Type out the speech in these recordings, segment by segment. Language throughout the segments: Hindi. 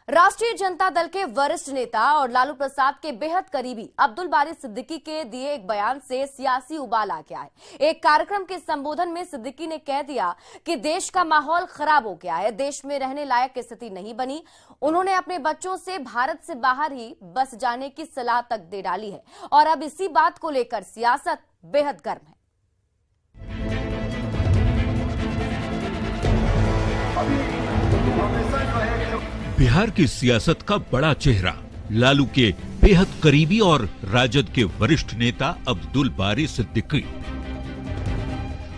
राष्ट्रीय जनता दल के वरिष्ठ नेता और लालू प्रसाद के बेहद करीबी अब्दुल बारी सिद्दीकी के दिए एक बयान से सियासी उबाल आ गया है। एक कार्यक्रम के संबोधन में सिद्दीकी ने कह दिया कि देश का माहौल खराब हो गया है, देश में रहने लायक स्थिति नहीं बनी। उन्होंने अपने बच्चों से भारत से बाहर ही बस जाने की सलाह तक दे डाली है और अब इसी बात को लेकर सियासत बेहद गर्म है। बिहार की सियासत का बड़ा चेहरा लालू के बेहद करीबी और राजद के वरिष्ठ नेता अब्दुल बारी सिद्दीकी।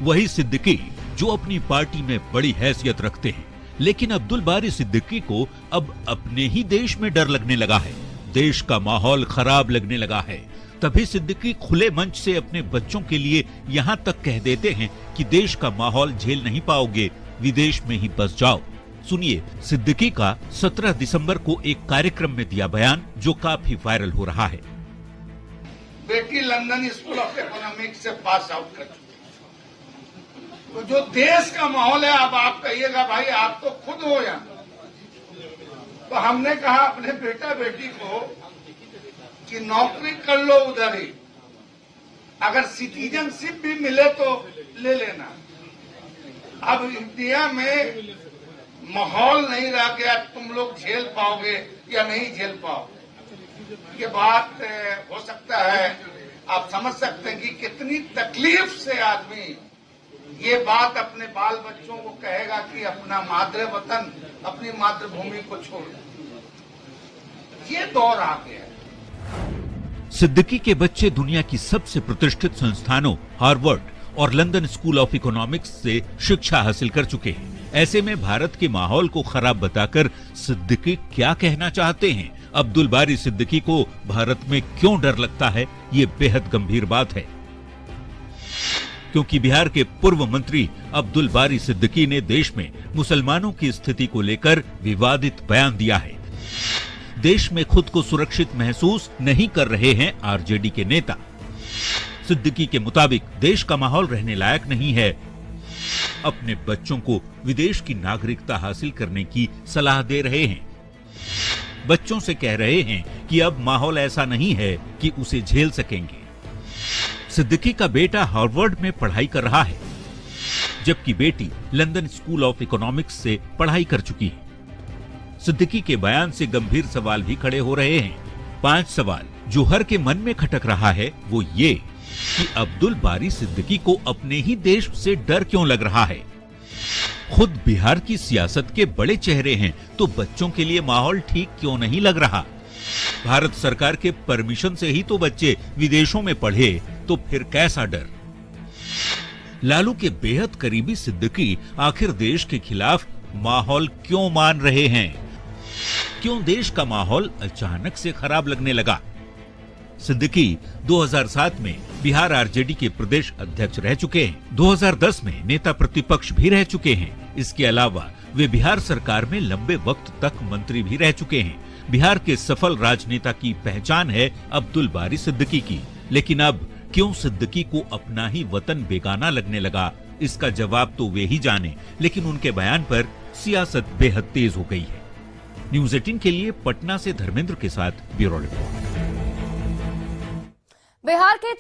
वही सिद्दीकी जो अपनी पार्टी में बड़ी हैसियत रखते हैं, लेकिन अब्दुल बारी सिद्दीकी को अब अपने ही देश में डर लगने लगा है, देश का माहौल खराब लगने लगा है। तभी सिद्दीकी खुले मंच से अपने बच्चों के लिए यहां तक कह देते हैं कि देश का माहौल झेल नहीं पाओगे, विदेश में ही बस जाओ। सुनिए सिद्दीकी का 17 दिसंबर को एक कार्यक्रम में दिया बयान जो काफी वायरल हो रहा है। बेटी लंदन स्कूल ऑफ इकोनॉमिक्स से पास आउट कर चुकी। तो जो देश का माहौल है, अब आप कहिएगा भाई आप तो खुद हो यहाँ। तो हमने कहा अपने बेटा बेटी को कि नौकरी कर लो उधर ही, अगर सिटीजनशिप भी मिले तो ले लेना। अब इंडिया में माहौल नहीं रह गया, तुम लोग झेल पाओगे या नहीं झेल पाओगे। ये बात हो सकता है, आप समझ सकते हैं कि कितनी तकलीफ से आदमी ये बात अपने बाल बच्चों को कहेगा कि अपना मातृ वतन, अपनी मातृभूमि को छोड़। ये दौर आ गया है। सिद्दीकी के बच्चे दुनिया की सबसे प्रतिष्ठित संस्थानों हार्वर्ड और लंदन स्कूल ऑफ इकोनॉमिक्स से शिक्षा हासिल कर चुके हैं। ऐसे में भारत के माहौल को खराब बताकर सिद्दीकी क्या कहना चाहते हैं? अब्दुल बारी सिद्दीकी को भारत में क्यों डर लगता है, ये बेहद गंभीर बात है, क्योंकि बिहार के पूर्व मंत्री अब्दुल बारी सिद्दीकी ने देश में मुसलमानों की स्थिति को लेकर विवादित बयान दिया है। देश में खुद को सुरक्षित महसूस नहीं कर रहे हैं आरजेडी के नेता। सिद्दीकी के मुताबिक देश का माहौल रहने लायक नहीं है। अपने बच्चों को विदेश की नागरिकता हासिल करने की सलाह दे रहे हैं। बच्चों से कह रहे हैं कि अब माहौल ऐसा नहीं है कि उसे झेल सकेंगे। सिद्दीकी का बेटा हार्वर्ड में पढ़ाई कर रहा है, जबकि बेटी लंदन स्कूल ऑफ इकोनॉमिक्स से पढ़ाई कर चुकी है। सिद्दीकी के बयान से गंभीर सवाल भी खड़े हो रहे हैं। 5 सवाल जो हर के मन में खटक रहा है वो ये कि अब्दुल बारी सिद्दीकी को अपने ही देश से डर क्यों लग रहा है। खुद बिहार की सियासत के बड़े चेहरे हैं तो बच्चों के लिए माहौल ठीक क्यों नहीं लग रहा। भारत सरकार के परमिशन से ही तो बच्चे विदेशों में पढ़े, तो फिर कैसा डर। लालू के बेहद करीबी सिद्दीकी आखिर देश के खिलाफ माहौल क्यों मान रहे हैं? क्यों देश का माहौल अचानक से खराब लगने लगा? सिद्दीकी 2007 में बिहार आरजेडी के प्रदेश अध्यक्ष रह चुके हैं। 2010 में नेता प्रतिपक्ष भी रह चुके हैं। इसके अलावा वे बिहार सरकार में लंबे वक्त तक मंत्री भी रह चुके हैं। बिहार के सफल राजनेता की पहचान है अब्दुल बारी सिद्दीकी की। लेकिन अब क्यों सिद्दीकी को अपना ही वतन बेगाना लगने लगा, इसका जवाब तो वे ही जाने, लेकिन उनके बयान पर सियासत बेहद तेज हो गई है। न्यूज़ 18 के लिए पटना से धर्मेंद्र के साथ ब्यूरो रिपोर्ट। बिहार के